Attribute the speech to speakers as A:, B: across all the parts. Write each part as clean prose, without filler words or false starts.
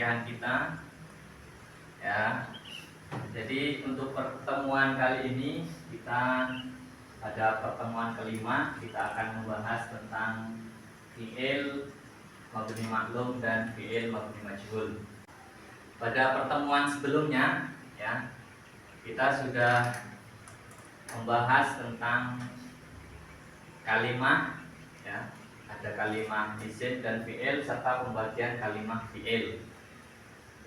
A: perkuliahan kita ya. Jadi untuk pertemuan kali ini kita pada pertemuan kelima kita akan membahas tentang fi'il mabni maklum dan fi'il mabni majhul. Pada pertemuan sebelumnya ya kita sudah membahas tentang kalimah ya, ada kalimah isim dan fi'il serta pembagian kalimah fi'il.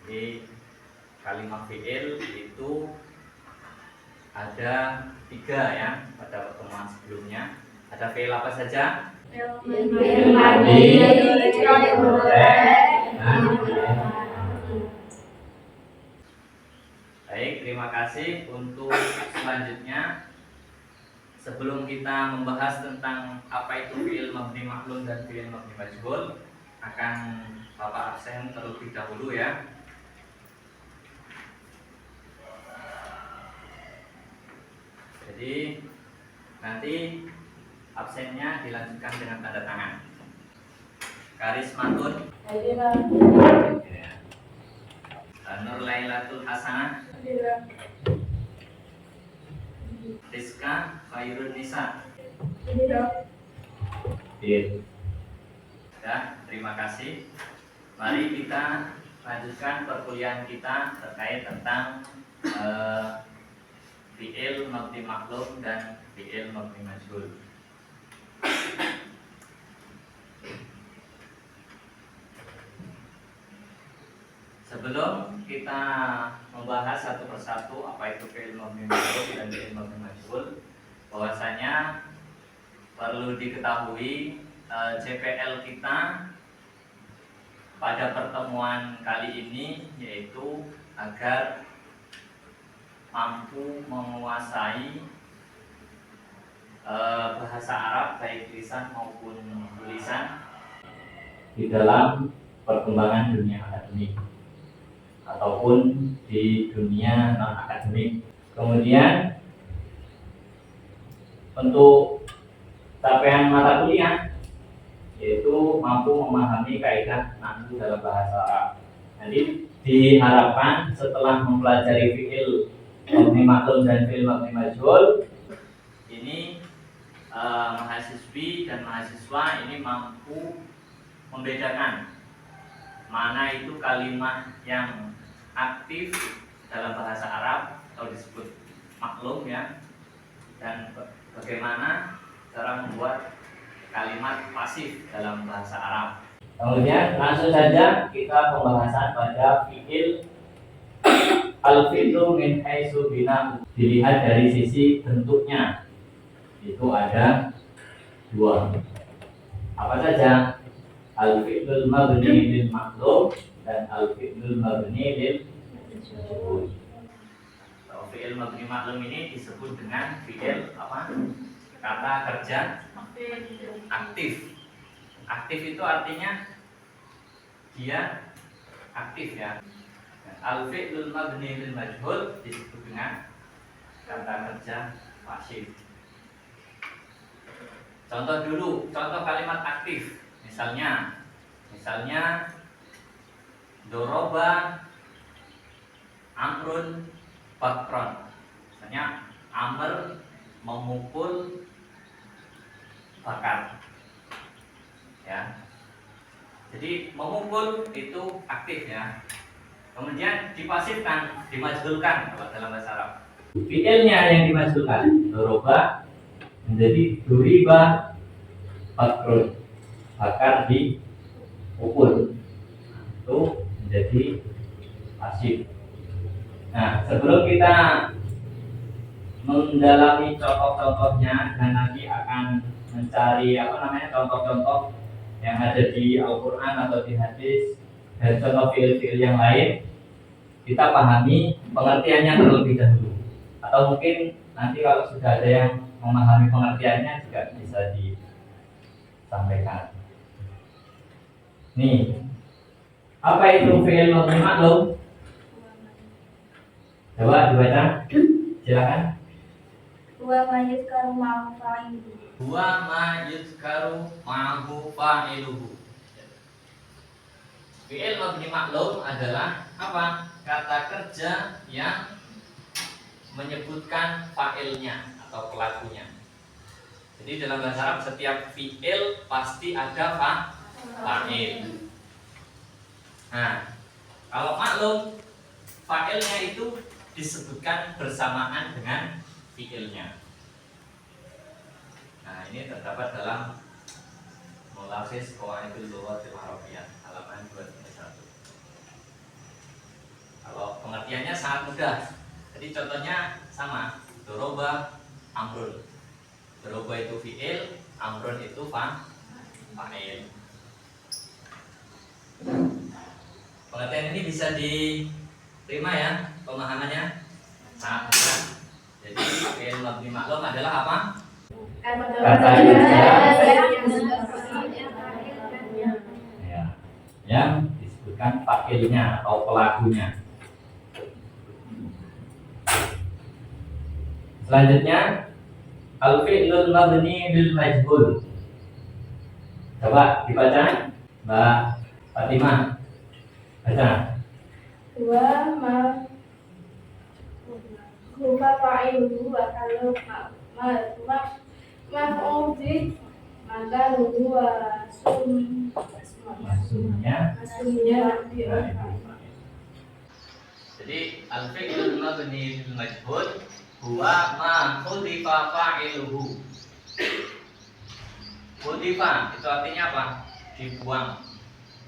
A: Jadi kalimah fi'il itu ada 3 ya pada pertemuan sebelumnya. Ada fi'il apa saja?
B: Fi'il madi, fi'il mudhari',
A: Baik, terima kasih. Untuk selanjutnya, sebelum kita membahas tentang apa itu fi'il mabni maklum dan fi'il mabni majhul, akan Bapak absen terlebih dahulu ya. Jadi nanti absennya dilanjutkan dengan tanda tangan. Karismatun Nur Lailatul Hasanah Rizka Khairun Nisa. Ya, terima kasih. Mari kita lanjutkan perkuliahan kita terkait tentang fi'il mabni maklum dan fi'il mabni majhul. Sebelum kita membahas satu persatu apa itu fi'il mabni maklum dan fi'il mabni majhul, bahwasanya perlu diketahui CPL kita pada pertemuan kali ini yaitu agar mampu menguasai bahasa Arab baik lisan maupun tulisan di dalam perkembangan dunia akademik ataupun di dunia non akademik. Kemudian untuk capaian mata kuliah yaitu mampu memahami kaidah nahwu dalam bahasa Arab. Jadi diharapkan setelah mempelajari fi'il mabni maklum dan fi'il mabni majhul ini mahasiswi dan mahasiswa ini mampu membedakan mana itu kalimat yang aktif dalam bahasa Arab atau disebut maklum ya, dan bagaimana cara membuat kalimat pasif dalam bahasa Arab. Kemudian langsung saja kita pembahasan pada fi'il. Al-fi'lu min haitsu bina, dilihat dari sisi bentuknya itu ada 2. Apa saja? Al-fi'lul mabni lil maklum dan al-fi'lul mabni lil majhul. Fi'il mabni maklum ini disebut dengan fi'il apa? Kata kerja aktif. Aktif itu artinya dia aktif ya. Al-fi'lul mabni lil majhul disebut dengan kata kerja pasif. Contoh dulu, contoh kalimat aktif. Misalnya doroba amrun bakron. Misalnya Amr memukul Bakar. Ya. Jadi memukul itu aktif ya. Kemudian dipasifkan, dimajhulkan kalau dalam bahasa Arab. Fi'ilnya yang dimajhulkan. Doroba menjadi duriba bakrun. Bakar dipukul. Itu menjadi pasif. Nah, sebelum kita mendalami contoh-contohnya dan nanti akan mencari contoh-contoh yang ada di Al-Quran atau di hadis dan contoh fi'il-fi'il yang lain, kita pahami pengertiannya terlebih dahulu. Atau mungkin nanti kalau sudah ada yang memahami pengertiannya juga bisa disampaikan. Nih, apa itu fi'il mabni maklum? Coba dibaca, silakan.
B: Wa ma yuzkaru ma'ahu fa'iluhu.
A: Wa ma yuzkaru ma'ahu fa'iluhu. Fi'il mabni maklum adalah apa? Kata kerja yang menyebutkan fa'ilnya atau pelakunya. Jadi dalam bahasa Arab setiap fi'il pasti ada fa'il. Nah, kalau maklum fa'ilnya itu disebutkan bersamaan dengan fi'ilnya. Nah, ini terdapat dalam Mulakhiz Qawaidul Lughatil Arabiyyah halaman 201. Kalau pengertiannya sangat mudah. Jadi contohnya sama, doroba, amrun. Doroba itu fi'il, amrun itu fa'il. Pengertian ini bisa diterima ya, pemahamannya sangat mudah. Jadi fi'il mabni maklum adalah apa? Kata ya, yang disebutkan fa'ilnya atau pelakunya. Selanjutnya al-fi'lul mabni lil majhul. Coba dibaca Mbak Fatimah. Baca.
B: Wa ma huwa fa'iluhu wa kalau maf'ul maka huwa
A: Masuknya.
B: masuknya
A: Jadi al-fi'lul mabni lil majhul huwa ma hudifa fa'iluhu. Hudifa itu artinya apa? Dibuang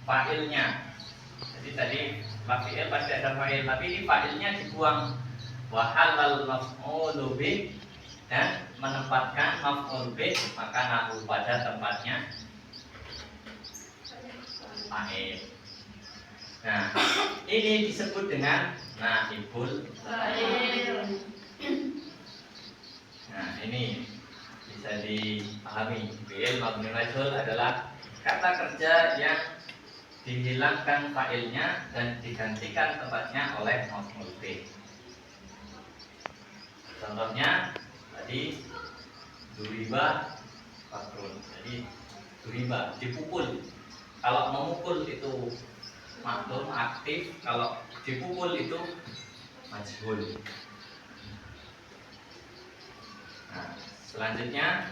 A: fa'ilnya. Jadi tadi fi'il pasti ada fa'il, tapi ini fa'ilnya dibuang. Wa halal maf'ulu bih, dan menempatkan maf'ul bih maka nahu pada tempatnya fa'il. Nah, ini disebut dengan naibul fa'il. Nah, ini bisa dipahami. Fi'il mabni majhul adalah kata kerja yang dihilangkan fa'ilnya dan digantikan tempatnya oleh maf'ul bih. Contohnya tadi duriba fakrun. Jadi duriba dipukul. Kalau memukul itu maklum aktif, kalau dipukul itu majhul. Nah, selanjutnya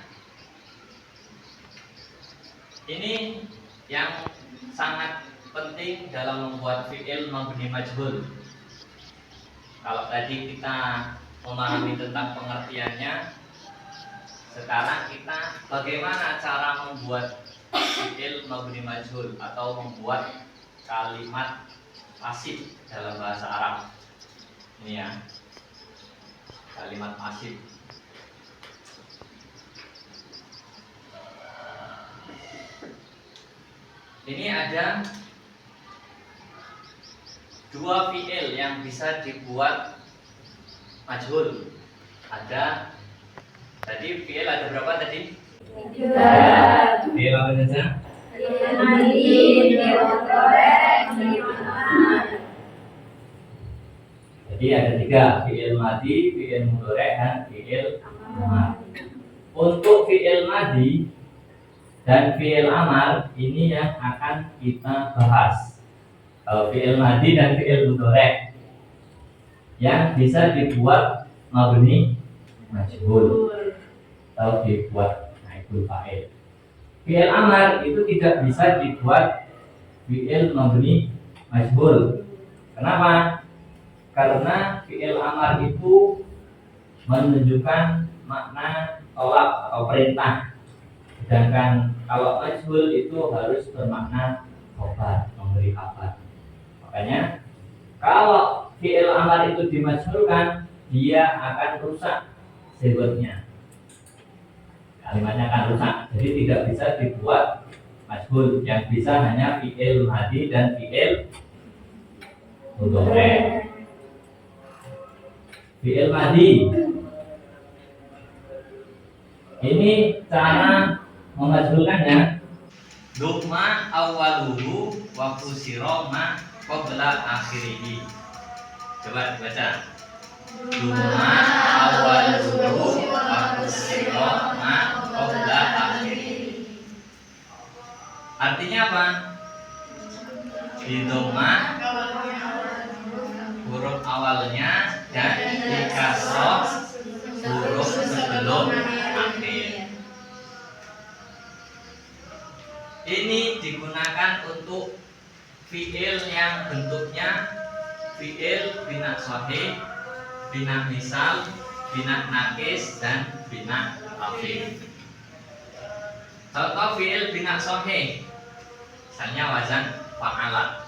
A: ini yang sangat penting dalam membuat fi'il mabni majhul. Kalau tadi kita memahami tentang pengertiannya, sekarang kita bagaimana cara membuat fi'il mabni majhul atau membuat kalimat pasif dalam bahasa Arab. Ini ya, kalimat pasif. Ini ada dua fi'il yang bisa dibuat majhul. Ada tadi fi'il ada berapa tadi? Fi'il apa saja? Jadi ada tiga, fi'il madi, fi'il mudhari, dan fi'il amar. Untuk fi'il madi dan fi'il amar ini yang akan kita bahas. Kalau fi'il madi dan fi'il mudhari yang bisa dibuat mabni majhul atau dibuat naibul fa'il. Fi'il amar itu tidak bisa dibuat fi'il mabni majhul. Kenapa? Karena fi'il amar itu menunjukkan makna tolak atau perintah. Sedangkan kalau majhul itu harus bermakna khobar, memberi kabar. Makanya kalau fi'il amar itu dimajhulkan, dia akan rusak sebutnya. Kalimatnya akan rusak. Jadi tidak bisa dibuat majhul. Yang bisa hanya fi'il madi dan fi'il mudhari. Fi'il madi ini cara memajhulkannya. Duma awaluhu wa kusiro ma qabla akhirihi. Coba dibaca. Duma awaluhu wa kusiro ma qabla akhirihi. Artinya apa? di doma huruf awalnya dan di kasroh huruf sebelum akhir. Ini digunakan untuk fiil yang bentuknya fiil bina sahih, bina misal, bina nakis, dan bina rafif. Contoh fiil bina sahih, misalnya wazan fa'ala.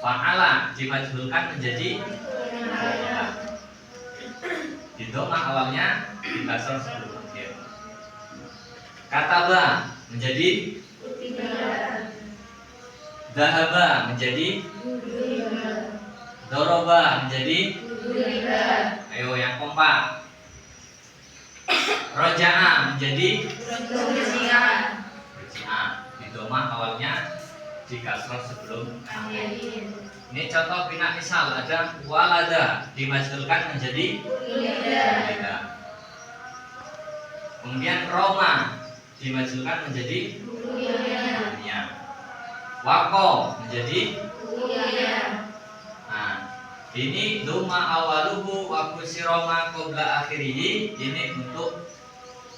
A: Fa'ala dimajhulkan menjadi fa'ala. Di doma awalnya di kasroh sebelum akhir. Kataba menjadi dhahaba menjadi doroba menjadi ayo yang kompak. Roja'a menjadi ruji'a. Di doma awalnya di kasroh sebelum akhir. Ini contoh bina misal, ada walada dimajhulkan menjadi walida. Kemudian Roma dimajhulkan menjadi dunia. Wako menjadi nah, ini duma awaluhu wa kusiroma qabla akhirih. Ini untuk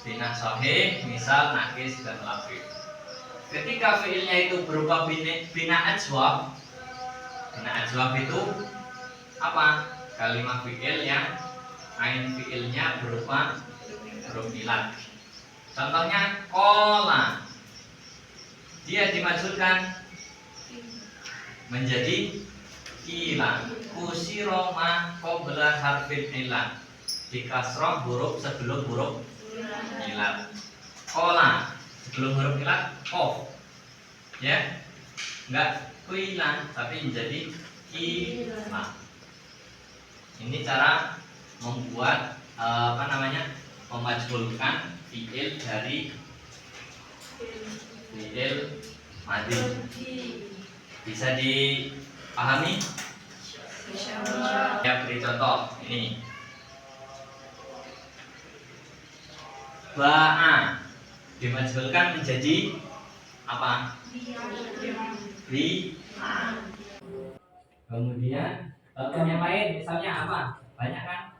A: bina sahih, misal, nakis, dan lafif. Ketika fiilnya itu berupa bina ajwab. Bina ajwab itu apa? Kalimat fiil yang ain fiilnya berupa huruf ilat. Contohnya kola, dia dimajhulkan menjadi kila. Kusiroma qabla harfil ilat, di kasroh huruf sebelum huruf ilat. Kola sebelum huruf ilat kof, ya, enggak kuilan tapi menjadi kila. Ini cara membuat memajhulkan fiil dari fiil madi. Bisa dipahami? Ya, beri contoh ini. Ba'a dimajhulkan menjadi apa? Bi. Kemudian contoh yang lain misalnya apa? Banyak kan?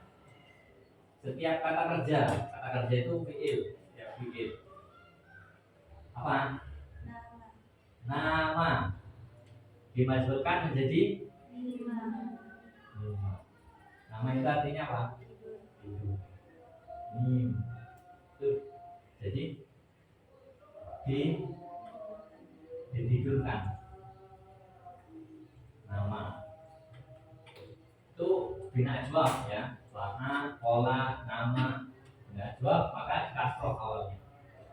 A: Setiap kata kerja itu fiil, ya fiil. Apa? Nama dimajhulkan menjadi nama itu artinya apa? Hidup. Jadi ditidurkan. Nama itu bina ajwab, ya. Lana, kola, nama, bina ajwab, maka kasroh awalnya.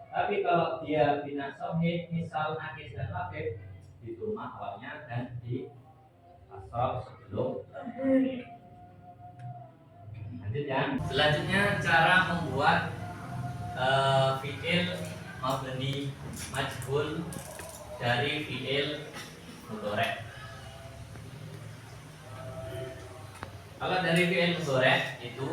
A: Tapi kalau dia bina sahih, misal, nakis, dan lafif, di doma awalnya dan di kasroh sebelum akhir. Lanjut ya. Selanjutnya cara membuat fiil mabni majhul dari fiil mudhari'. Kalau dari fiil mudhari' itu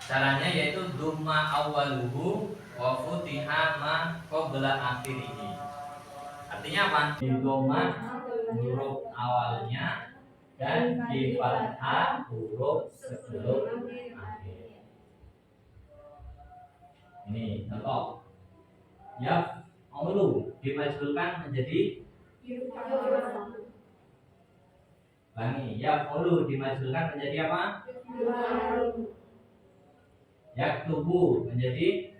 A: caranya yaitu dhamma awwaluhu wa futiha ma qabla akhirih. Artinya apa? Di dhamma huruf awalnya dan di fathah huruf sebelum akhir. Ini contoh. Ya, awwalu dimajhulkan menjadi Bangi. Ya, awwalu dimajhulkan menjadi apa? Yaktubu menjadi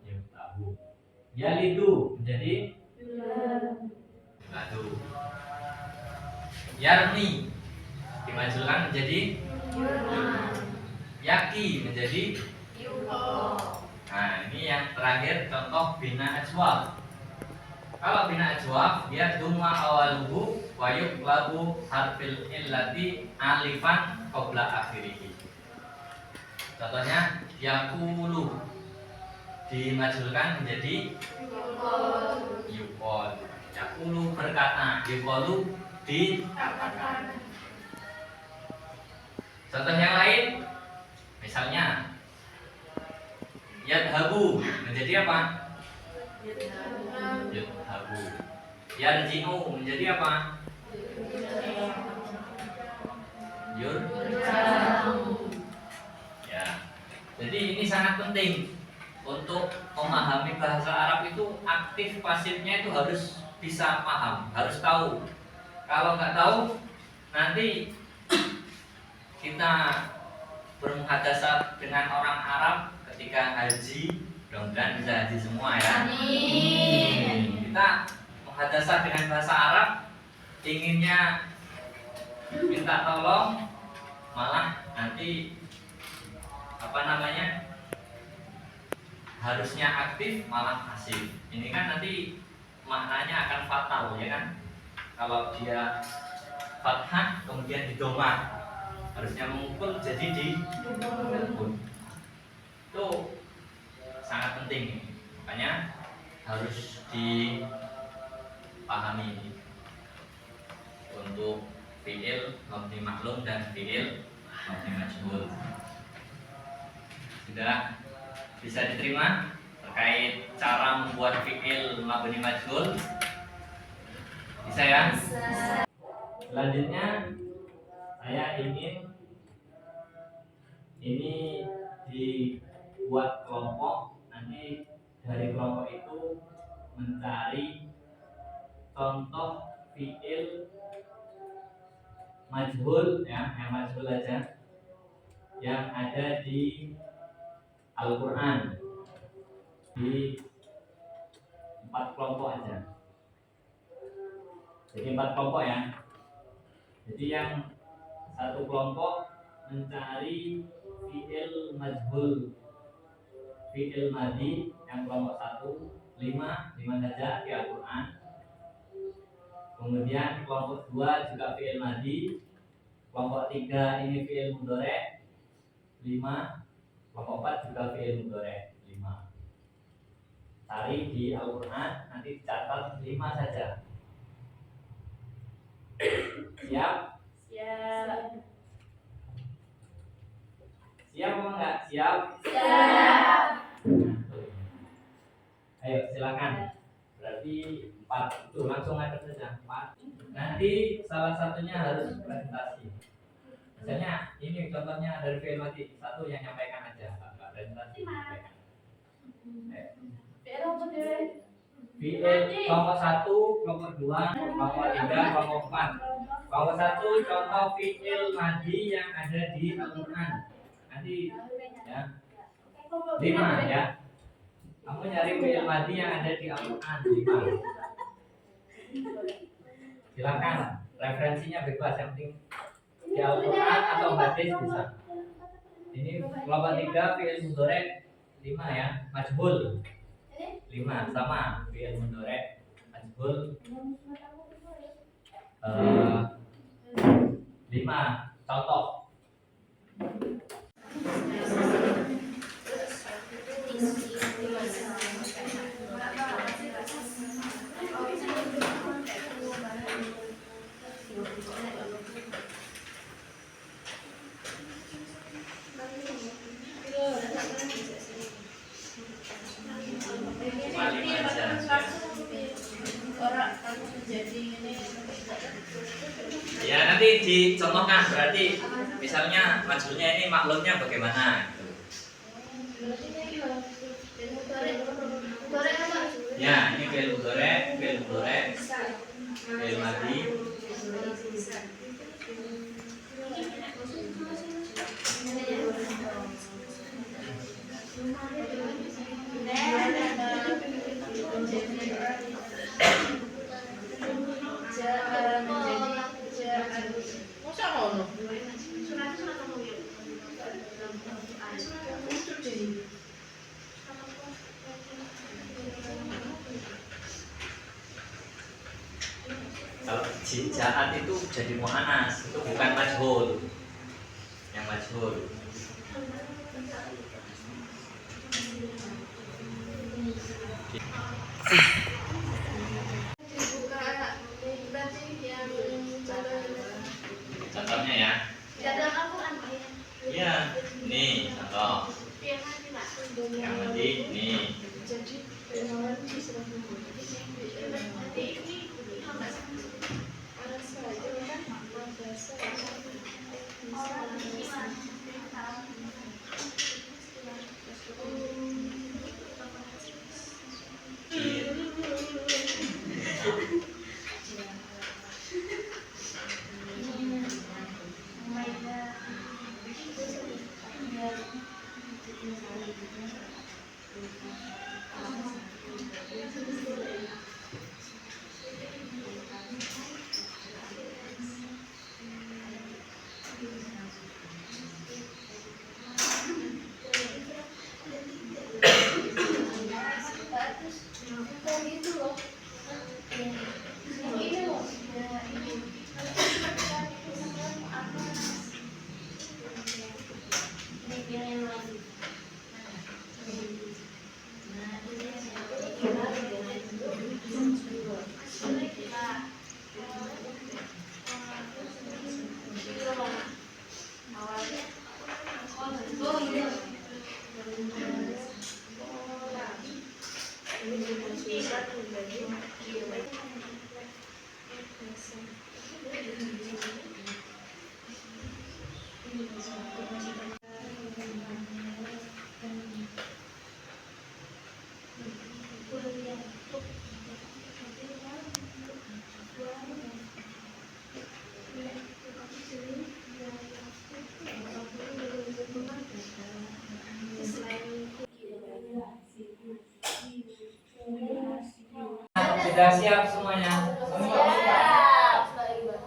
A: yuktabu. Yalidu menjadi yuladu. Yarmi dimajhulkan menjadi yaki menjadi nah, ini yang terakhir contoh bina ajwab. Kalau bina ajwab dia dhamma awaluhu wa yuqlabu harfil illati alifan qabla akhirih. Contohnya yaqulu dimajhulkan menjadi yuqal. Yaqulu berkata, yuqalu dikatakan. Contoh yang lain misalnya yadhabu menjadi apa? Yadhabu. Yarji'u menjadi apa? Yur. Ya. Jadi ini sangat penting untuk memahami bahasa Arab itu, aktif pasifnya itu harus bisa paham, harus tahu. Kalau nggak tahu, nanti kita bermuhadasah dengan orang Arab ketika haji, mudah-mudahan bisa haji semua ya.
B: Amin.
A: Kita muhadasah dengan bahasa Arab, inginnya minta tolong, malah nanti harusnya aktif malah pasif. Ini kan nanti maknanya akan fatal ya kan. Kalau dia fathah kemudian didomah, harusnya memukul jadi dipukul. Itu sangat penting, makanya harus dipahami untuk fi'il mabni maklum dan fi'il mabni majhul. Sudah bisa diterima terkait cara membuat fi'il mabni majhul? Bisa ya? Selanjutnya saya ingin ini dibuat kelompok, nanti dari kelompok itu mencari contoh fi'il majhul ya, yang majhul aja, yang ada di Al-Quran, di 4 kelompok aja. Jadi 4 kelompok ya. Jadi yang satu kelompok mencari fi'il majhul, fi'il madi, yang kelompok 1 5 saja di Al-Quran. Kemudian kelompok 2 juga fi'il madi, kelompok 3 ini fi'il mudhari' 5, kelompok 4 juga fi'il mudhari' 5. Cari di Al-Quran, nanti catat 5 saja. Siap?
B: Siap.
A: Siap apa enggak? Siap?
B: Siap.
A: Ayo silakan. Berarti 4 itu langsung aja saja 4. Nanti salah satunya harus presentasi. Misalnya ini contohnya dari fi'il madi, satu yang nyampaikan aja, enggak presentasi. Fi'il kelompok 1, kelompok 2, kelompok 3, kelompok 4. Kelompok 1 contoh fi'il madi yang ada di Al-Quran. Nanti ya 5 ya. Kamu nyari fi'il madi yang ada di Al-Quran 5. Silakan, referensinya bebas, yang penting di Al-Quran atau hadis bisa. Ini kelompok 3 fi'il mudhari' 5 ya, majhul 5 sama fi'il mudhari' majhul 5 contoh. Ya nanti dicontohkan, berarti misalnya majhulnya ini maklumnya bagaimana gitu. Ya ini fi'il mudhari', fi'il madi. Kalau jaat itu jadi mu'annas, itu bukan majhul. Yang majhul. Contohnya ya. Iya, nih contoh. Yang madi nih. Sudah siap semuanya?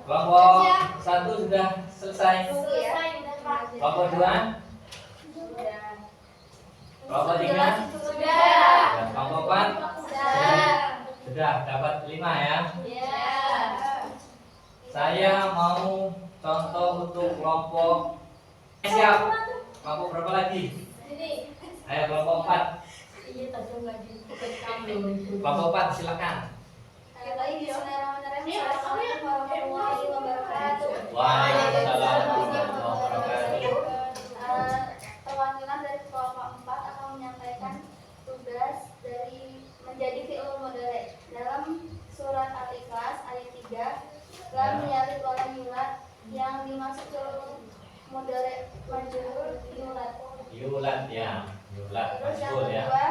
A: Kelompok 1 sudah selesai. Kelompok 2? Kelompok 3? Dan kelompok 4? Sudah dapat 5 ya. Saya mau contoh untuk kelompok. Siap. Kelompok berapa lagi? Ayo kelompok 4. Kelompok 4 silakan.
B: Bismillahirrahmanirrahim. Assalamualaikum warahmatullahi wabarakatuh.
A: Waalaikumsalam warahmatullahi wabarakatuh.
B: Perwakilan dari kelompok 4 akan menyampaikan tugas dari menjadi fi'il mudhari dalam surat Al-Ikhlas ayat 3. Lam yalid wa lam yulad, yang dimaksud fi'il mudhari majhul yulad.
A: Yulad ya. Yulad
B: Terus yang
A: majhul ya.
B: kedua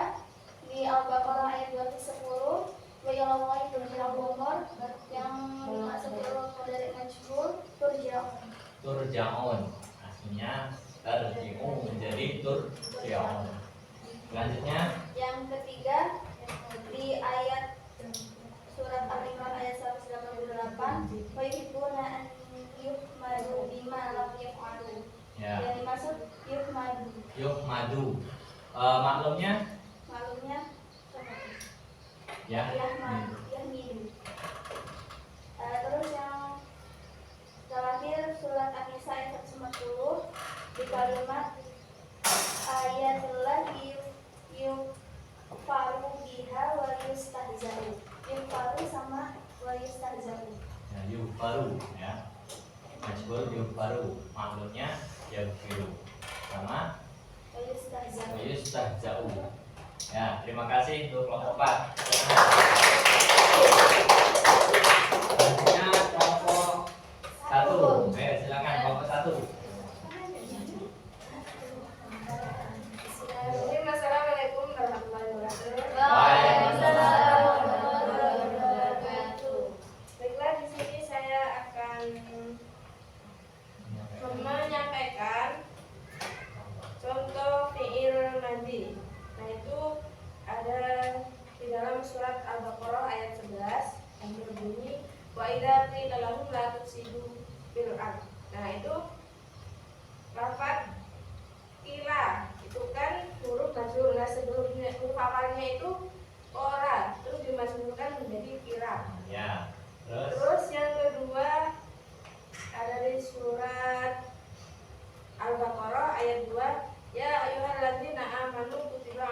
B: di Al-Baqarah ayat 210, wa yalallahi turja'ul umur, yang dimaksud fi'il mudhari majhul turja'un.
A: Turja'un. Aslinya tarji'u menjadi turja'un. Selanjutnya
B: Yang ketiga di ayat surat Al-Imran ayat 188, wa yuhibbuna an yuhmadu bima lam yaf'alu.
A: ya.
B: Yang dimaksud yuhmadu.
A: Yuhmadu. Maklumnya
B: Maklumnya
A: ya.
B: yahmidu. Terus yang terakhir surat An-Nisa ayat 140 di kalimat ayatillah yufaru biha wa yustahza'u. Yufaru sama wa yustahza'u.
A: Ya, yufaru ya. Majhul yufaru. Maklumnya yaghfiru. Sama
B: Wa yustahza'u.
A: yustahza'u. Ya, terima kasih untuk kelompok 4. Selanjutnya kelompok 1. Ayo silakan kelompok 1.
B: Assalamualaikum warahmatullahi wabarakatuh.
A: Waalaikumsalam
B: warahmatullahi wabarakatuh. Baiklah, di sini saya akan menyampaikan contoh fi'il madhi. Nah, itu ada di dalam surat Al-Baqarah ayat 11 yang berbunyi wa idza qila lahum la tufsidu fil ardh. Nah, itu lafaz qila itu kan huruf majhul. Nah, sebelumnya huruf awalnya itu ora, terus dimajhulkan menjadi qila.
A: Ya. Terus
B: Terus yang kedua ada di surat Al-Baqarah ayat 2, ya ayyuhalladzina amanu kutiba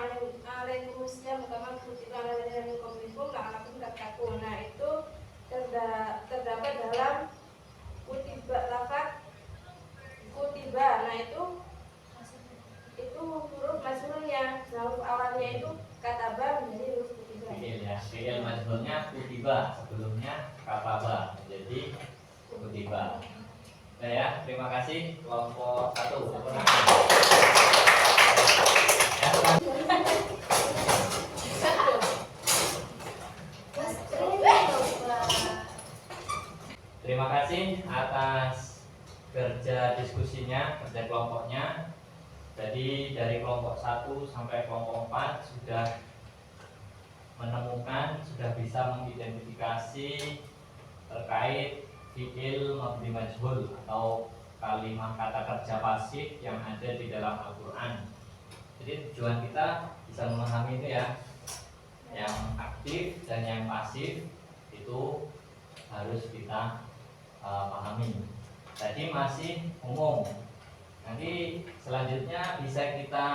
B: alaikumusiyam kama kutiba alal ladzina min qablikum la'allakum tattaqun. Nah, itu terdapat dalam kutiba, lafaz kutiba. Nah, itu huruf majhulnya. Nah, huruf awalnya itu kataba menjadi huruf kutiba.
A: fi'il ya. Fi'il majhulnya kutiba, sebelumnya kataba menjadi kutiba. Nah, ya, terima kasih kelompok 1. Terima kasih atas kerja diskusinya, kerja kelompoknya. Jadi dari kelompok 1 sampai kelompok 4 sudah menemukan, sudah bisa mengidentifikasi terkait fi'il mabni majhul atau kalimat kata kerja pasif yang ada di dalam Al-Qur'an. Jadi tujuan kita bisa memahami itu ya. Yang aktif dan yang pasif itu harus kita pahami. Tadi masih umum. Nanti selanjutnya bisa kita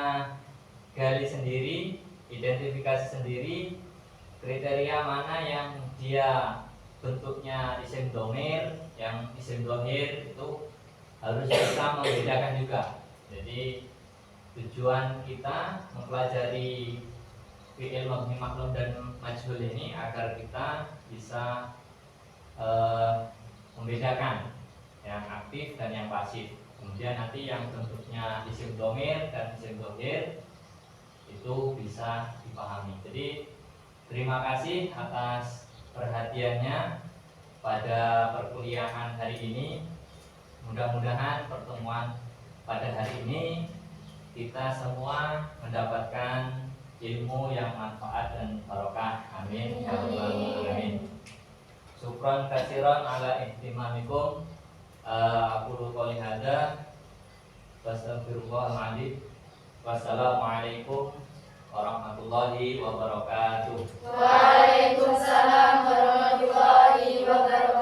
A: gali sendiri, identifikasi sendiri kriteria mana yang dia bentuknya isim dhamir, yang isim dhamir itu harus bisa membedakan juga. Jadi tujuan kita mempelajari fi'il mabni maklum dan majhul ini agar kita bisa membedakan yang aktif dan yang pasif. Kemudian nanti yang bentuknya isim dhamir dan isim dhamir itu bisa dipahami. Jadi terima kasih atas perhatiannya pada perkuliahan hari ini. Mudah-mudahan pertemuan pada hari ini kita semua mendapatkan ilmu yang manfaat dan barokah. Amin ya rabbal alamin. Syukran katsiran ala ihtimamikum. Aku qouli hadza wastaghfirullahal adzim. Wassalamualaikum warahmatullahi wabarakatuh.
B: Waalaikumsalam warahmatullahi wabarakatuh.